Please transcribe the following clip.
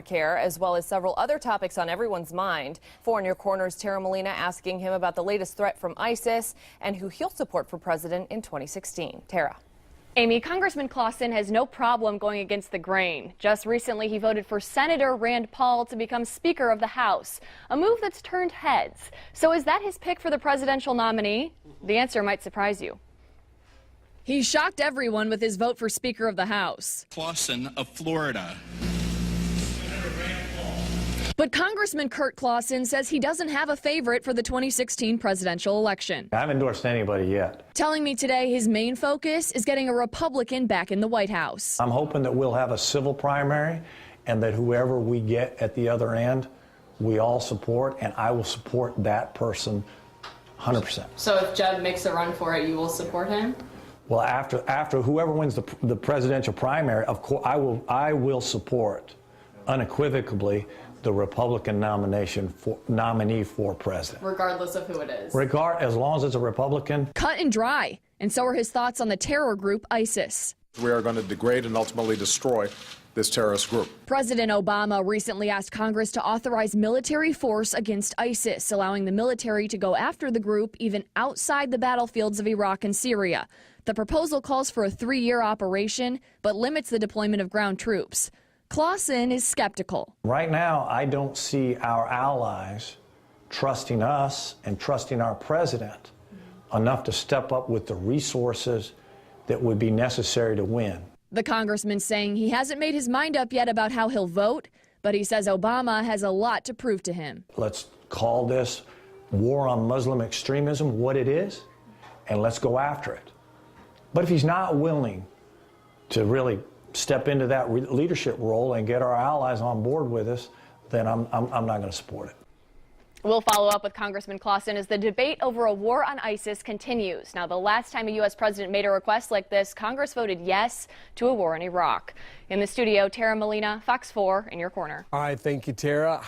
Care, as well as several other topics on everyone's mind. In Your Corner's Tara Molina asking him about the latest threat from ISIS and who he'll support for president in 2016. Tara. Amy, Congressman Clawson has no problem going against the grain. Just recently, he voted for Senator Rand Paul to become Speaker of the House, a move that's turned heads. So is that his pick for the presidential nominee? The answer might surprise you. He shocked everyone with his vote for Speaker of the House. Clawson of Florida. But Congressman Clawson says he doesn't have a favorite for the 2016 presidential election. I haven't endorsed anybody yet. Telling me today his main focus is getting a Republican back in the White House. I'm hoping that we'll have a civil primary and that whoever we get at the other end, we all support, and I will support that person 100%. So if Jeb makes a run for it, you will support him? Well, after whoever wins the presidential primary, of course, I will support unequivocally the Republican nominee for president. Regardless of who it is? As long as it's a Republican. Cut and dry. And so are his thoughts on the terror group ISIS. We are going to degrade and ultimately destroy this terrorist group. President Obama recently asked Congress to authorize military force against ISIS, allowing the military to go after the group even outside the battlefields of Iraq and Syria. The proposal calls for a 3-year operation, but limits the deployment of ground troops. Clawson is skeptical. Right now, I don't see our allies trusting us and trusting our president enough to step up with the resources that would be necessary to win. The congressman saying he hasn't made his mind up yet about how he'll vote, but he says Obama has a lot to prove to him. Let's call this war on Muslim extremism what it is, and let's go after it. But if he's not willing to really step into that leadership role and get our allies on board with us, then I'm not going to support it. We'll follow up with Congressman Clawson as the debate over a war on ISIS continues. Now, the last time a U.S. president made a request like this, Congress voted yes to a war in Iraq. In the studio, Tara Molina, Fox 4, in your corner. All right, thank you, Tara.